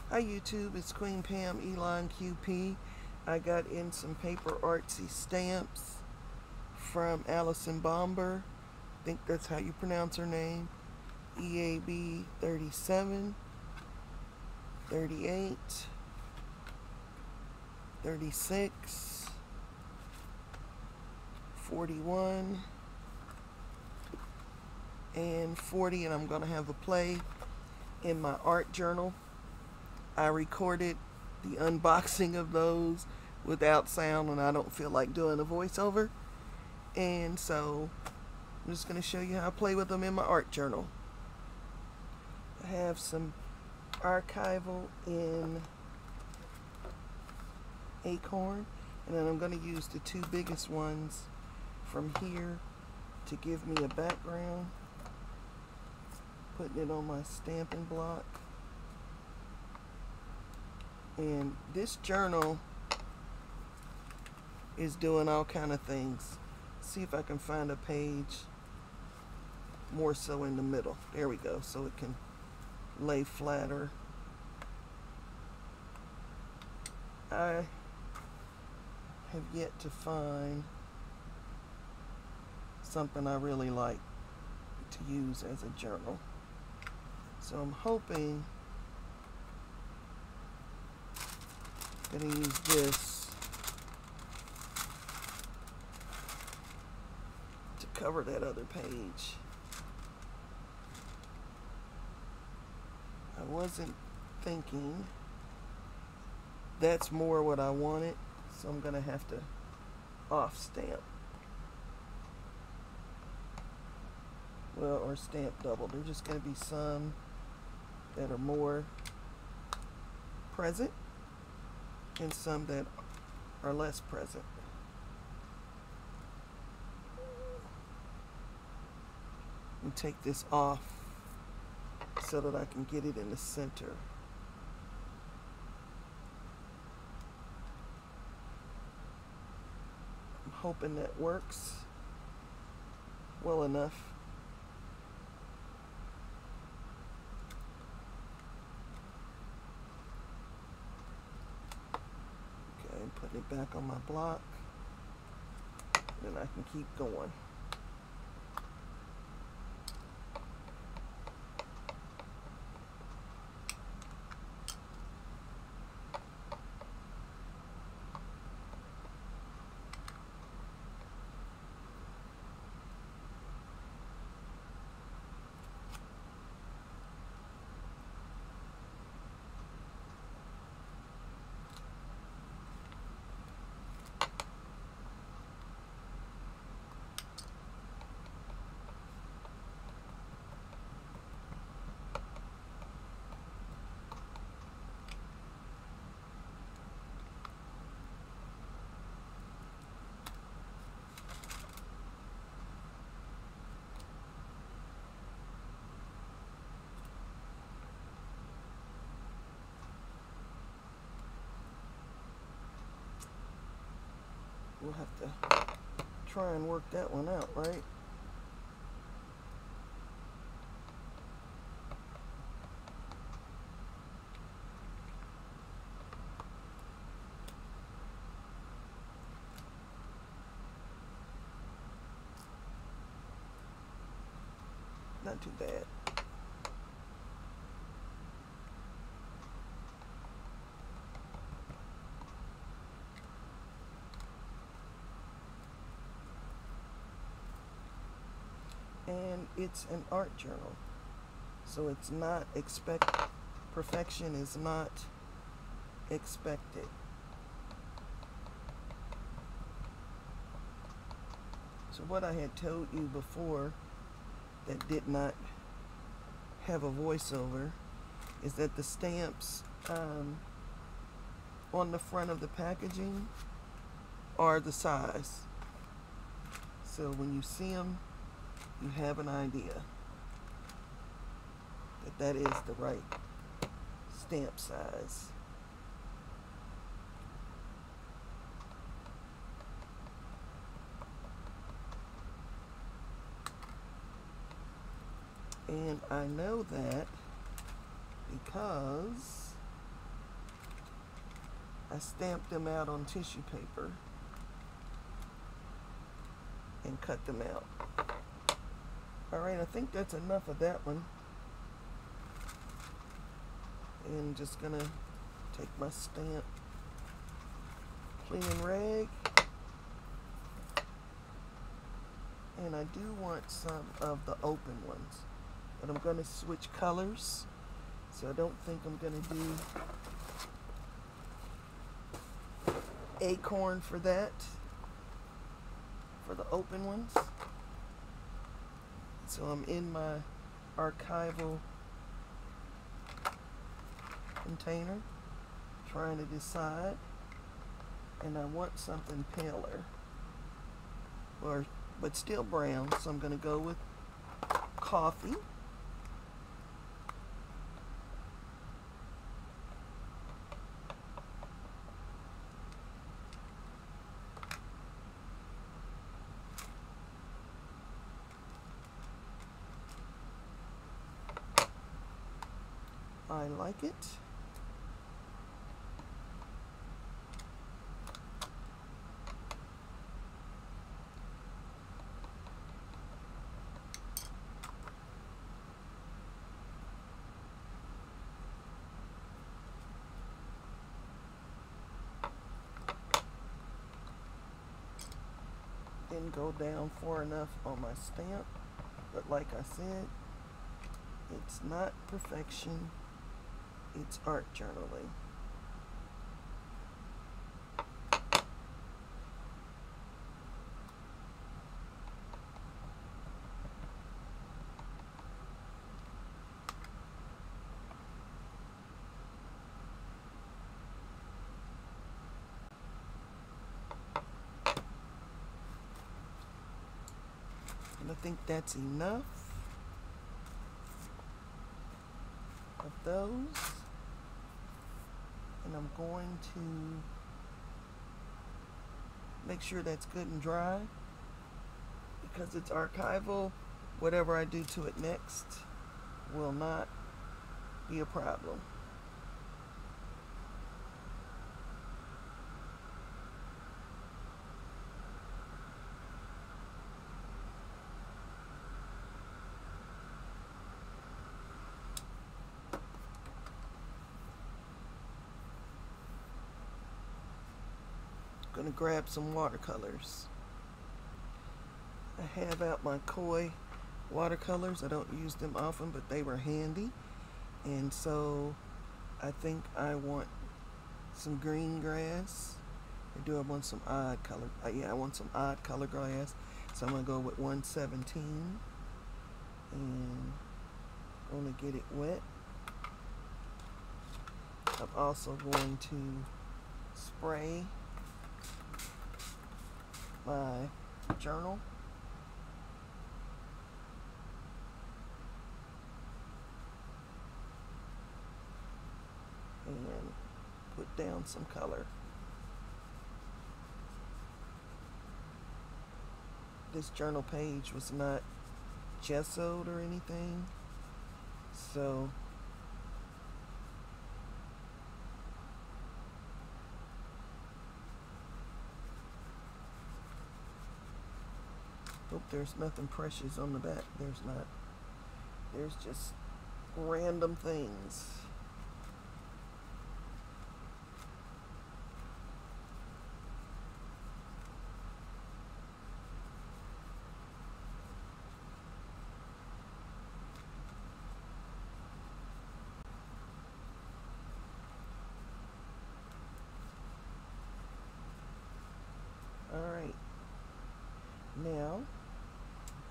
Hi YouTube, it's Queen Pam Elon QP. I got in some paper artsy stamps from Allison Bomber. I think that's how you pronounce her name. EAB 37, 38, 36, 41, and 40, and I'm going to have a play in my art journal. I recorded the unboxing of those without sound, and I don't feel like doing a voiceover. And so I'm just going to show you how I play with them in my art journal. I have some archival in Acorn, and then I'm going to use the two biggest ones from here to give me a background. Putting it on my stamping block. And this journal is doing all kind of things. See if I can find a page more so in the middle. There we go, so it can lay flatter. I have yet to find something I really like to use as a journal. So I'm hoping that I use this to cover that other page. I wasn't thinking that's more what I wanted, so I'm gonna have to off stamp. Well, or stamp double. There's just gonna be some that are more present and some that are less present. And take this off so that I can get it in the center. I'm hoping that works well enough. Okay, I'm putting it back on my block. Then I can keep going. We'll have to try and work that one out, right? Not too bad. And it's an art journal, so it's not perfection is not expected. So what I had told you before that did not have a voiceover is that the stamps on the front of the packaging are the size. So when you see them, you have an idea that that is the right stamp size. And I know that because I stamped them out on tissue paper and cut them out. Alright, I think that's enough of that one. And just gonna take my stamp cleaning rag, and I do want some of the open ones, but I'm gonna switch colors, so I don't think I'm gonna do acorn for that, for the open ones. So I'm in my archival container trying to decide, and I want something paler, but still brown, so I'm going to go with coffee. I like it. Didn't go down far enough on my stamp, but like I said, it's not perfection, it's art journaling. And I think that's enough of those. And I'm going to make sure that's good and dry, because it's archival. Whatever I do to it next will not be a problem. Gonna grab some watercolors. I have out my Koi watercolors. I don't use them often, but they were handy, and so I think I want some green grass. Or do I want some odd color? Yeah, I want some odd color grass, so I'm gonna go with 117, and I'm gonna get it wet. I'm also going to spray my journal. And put down some color. This journal page was not gessoed or anything, so hope there's nothing precious on the back. There's not. There's just random things. Alright, now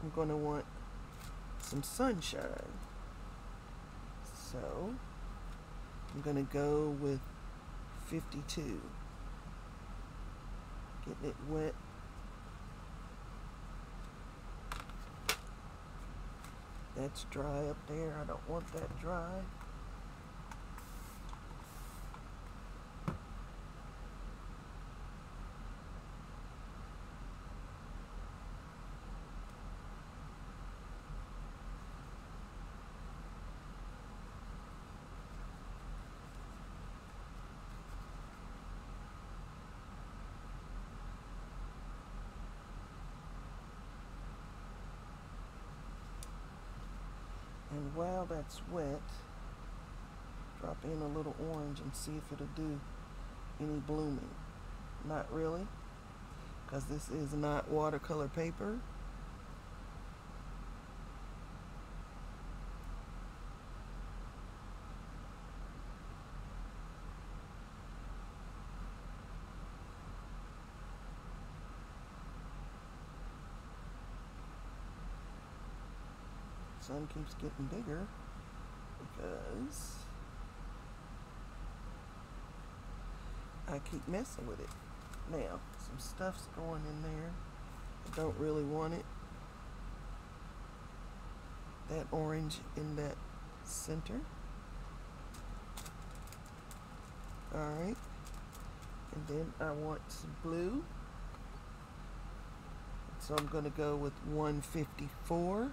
I'm going to want some sunshine, so I'm going to go with 52, getting it wet. That's dry up there. I don't want that dry. while that's wet, drop in a little orange and see if it'll do any blooming. Not really, because this is not watercolor paper. Sun keeps getting bigger because I keep messing with it. Now, some stuff's going in there. I don't really want it. That orange in that center. Alright. And then I want some blue. So I'm going to go with 154.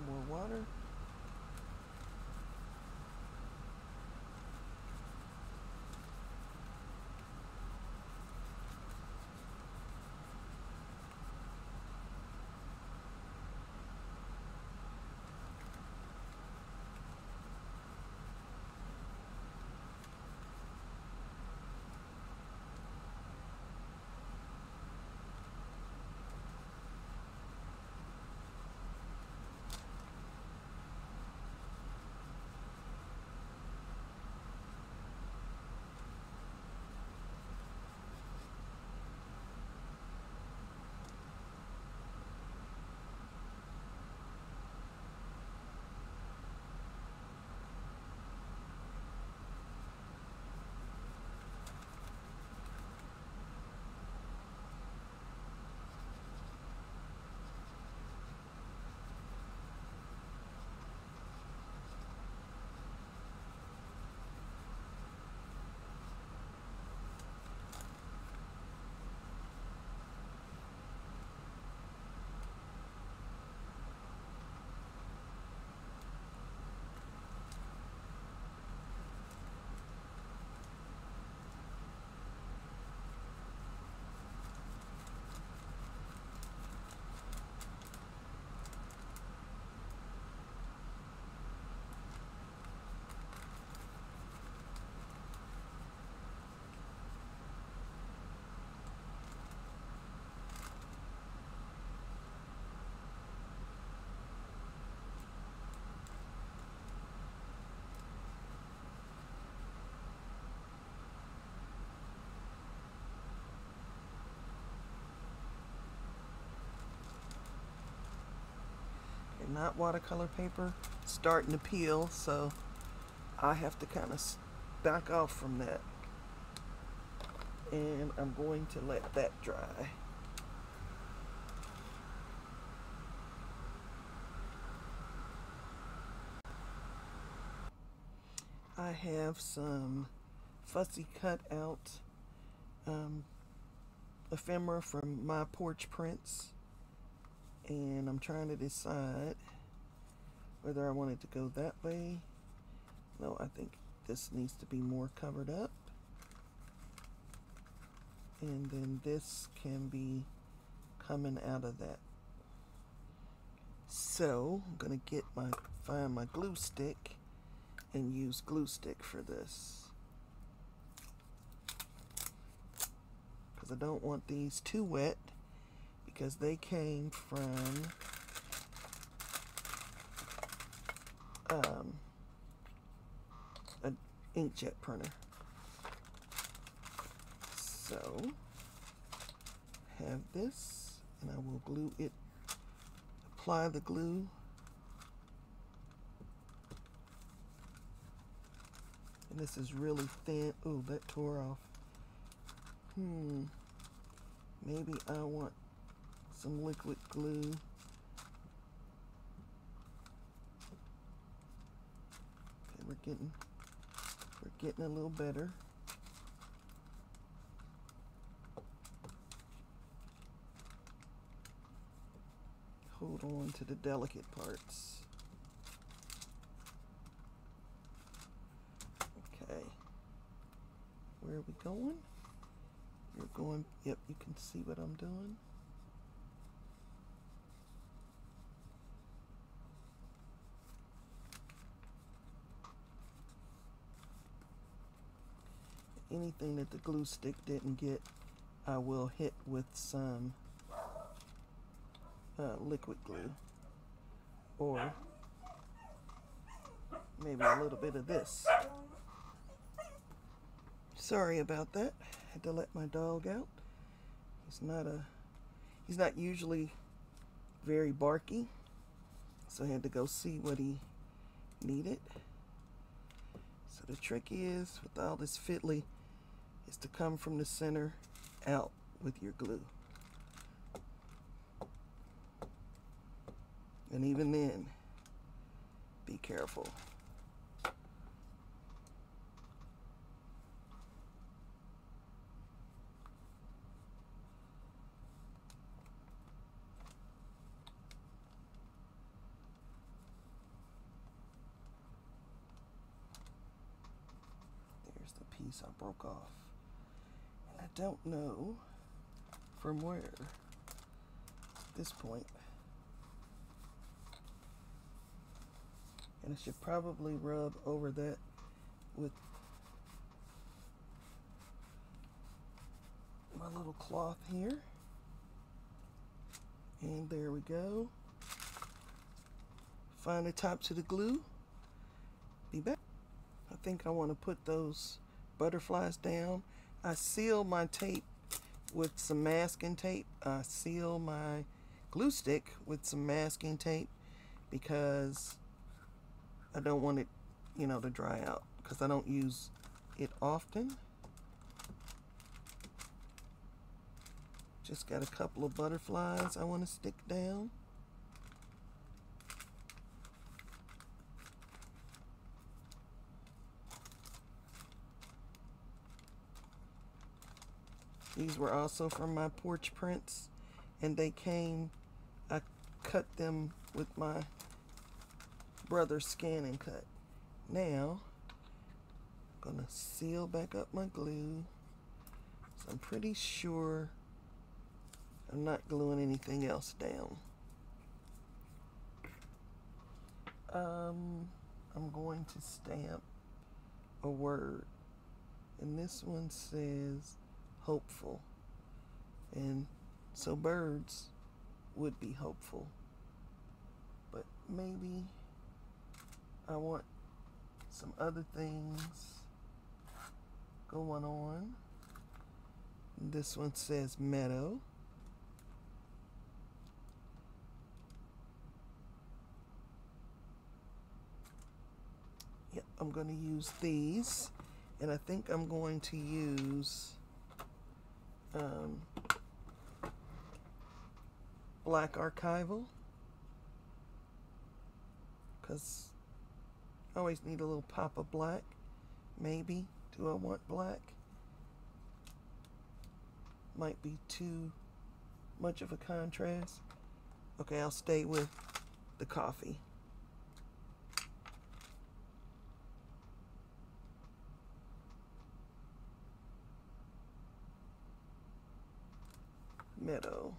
More water. Not watercolor paper, starting to peel, so I have to kind of back off from that. And I'm going to let that dry. I have some fussy cut out ephemera from My Porch Prints. And I'm trying to decide whether I want it to go that way. No, I think this needs to be more covered up. And then this can be coming out of that. So I'm gonna find my glue stick and use glue stick for this. Because I don't want these too wet, because they came from an inkjet printer. So have this, and I will glue it, apply the glue. And this is really thin. Ooh, that tore off. Maybe I want some liquid glue. Okay, we're getting We're getting a little better. Hold on to the delicate parts. Okay. Where are we going? You're going, yep, you can see what I'm doing. Anything that the glue stick didn't get, I will hit with some liquid glue, or maybe a little bit of this. Sorry about that. Had to let my dog out. He's not usually very barky, so I had to go see what he needed. So the trick is, with all this fiddly, is to come from the center out with your glue. And even then, be careful. There's the piece I broke off. And I don't know from where at this point. And I should probably rub over that with my little cloth here. And there we go. Find the top to the glue. Be back. I think I want to put those butterflies down. I seal my tape with some masking tape. I seal my glue stick with some masking tape because I don't want it, to dry out, because I don't use it often. Just got a couple of butterflies I want to stick down. These were also from my porch prints, and they came, I cut them with my brother's scan and cut. Now, I'm gonna seal back up my glue. So I'm pretty sure I'm not gluing anything else down. I'm going to stamp a word, and this one says hopeful, and so birds would be hopeful, but maybe I want some other things going on. This one says meadow. Yep, I'm going to use these, and I think I'm going to use black archival, because I always need a little pop of black. Maybe. Do I want black? Might be too much of a contrast. Okay, I'll stay with the coffee. Meadow.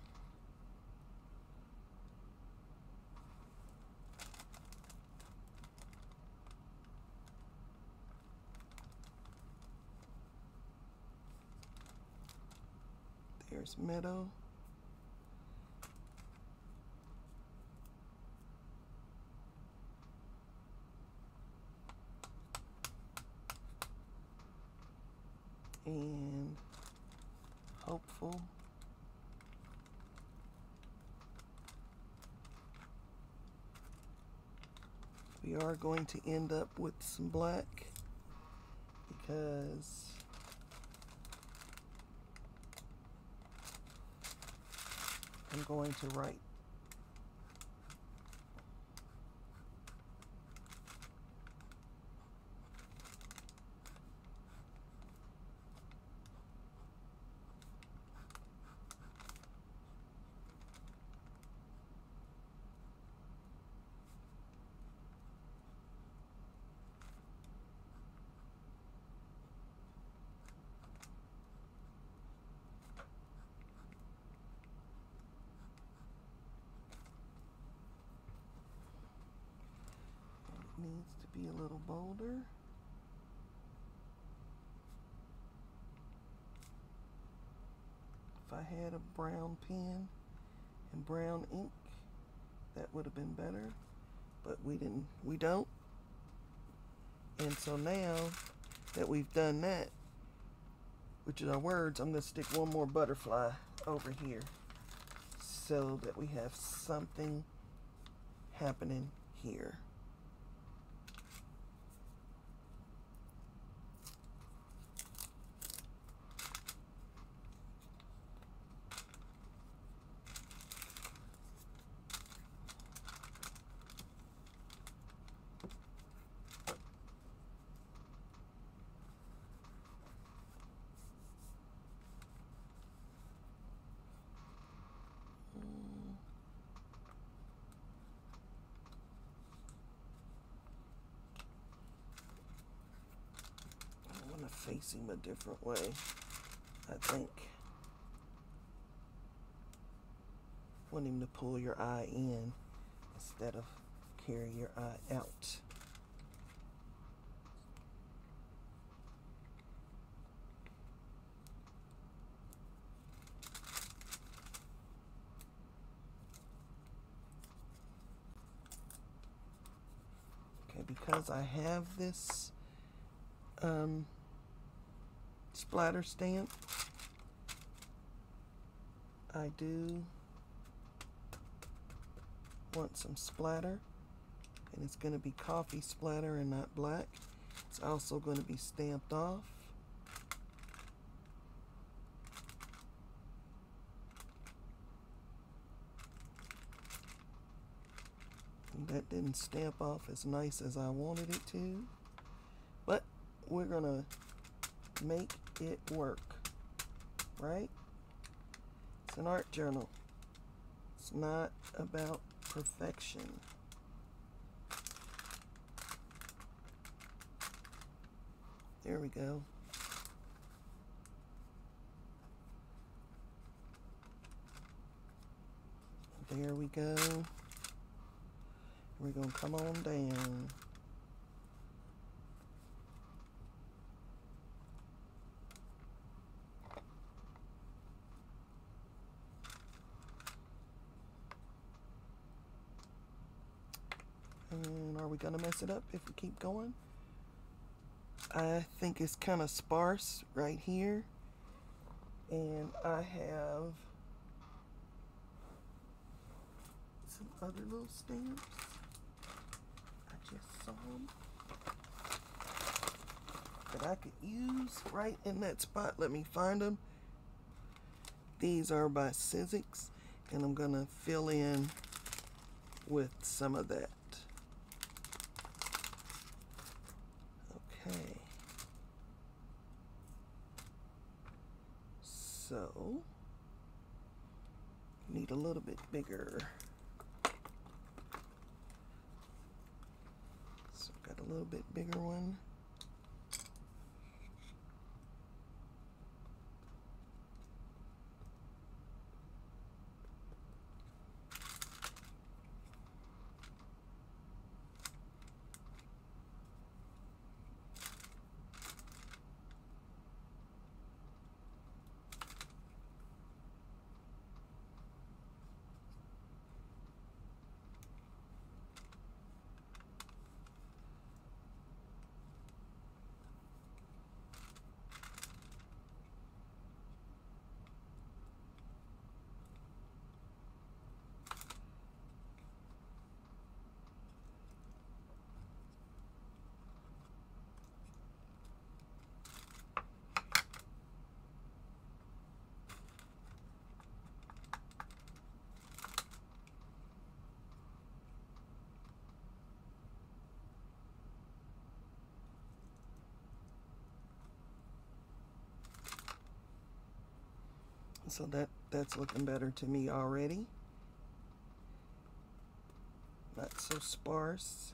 There's meadow. And hopeful. We are going to end up with some black because I'm going to write. needs to be a little bolder. If I had a brown pen and brown ink, that would have been better, but we don't. And so now that we've done that, which is our words, I'm going to stick one more butterfly over here so that we have something happening here. I want to face him a different way, I think. Want him to pull your eye in instead of carry your eye out. Okay, because I have this splatter stamp, I do want some splatter, and it's going to be coffee splatter and not black. It's also going to be stamped off. And that didn't stamp off as nice as I wanted it to, but we're going to make it work, right? It's an art journal. It's not about perfection. There we go. There we go. We're going to come on down. And are we going to mess it up if we keep going? I think it's kind of sparse right here. And I have some other little stamps. I just saw them that I could use right in that spot. Let me find them. These are by Sizzix, and I'm going to fill in with some of that. Okay. So, need a little bit bigger. So, got a little bit bigger one. So that's looking better to me already. Not so sparse.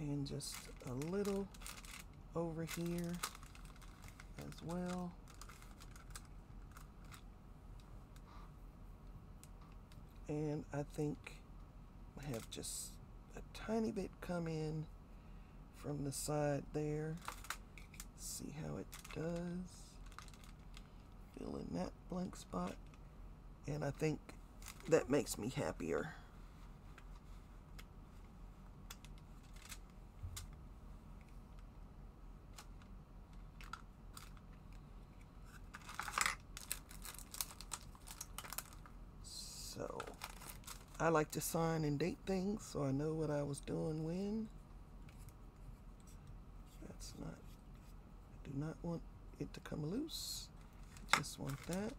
And just a little over here as well. And I think I have just a tiny bit come in from the side there. See how it does. Fill in that blank spot. And I think that makes me happier. So I like to sign and date things so I know what I was doing when. That's not, I do not want it to come loose. I just want that.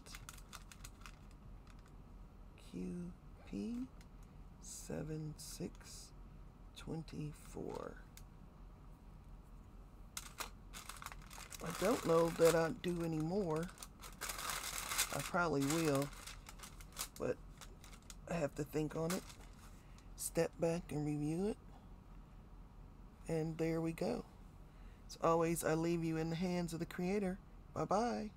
QP 7624. I don't know that I'd do any more. I probably will, but I have to think on it, step back and review it, and there we go. As always, I leave you in the hands of the Creator. Bye-bye.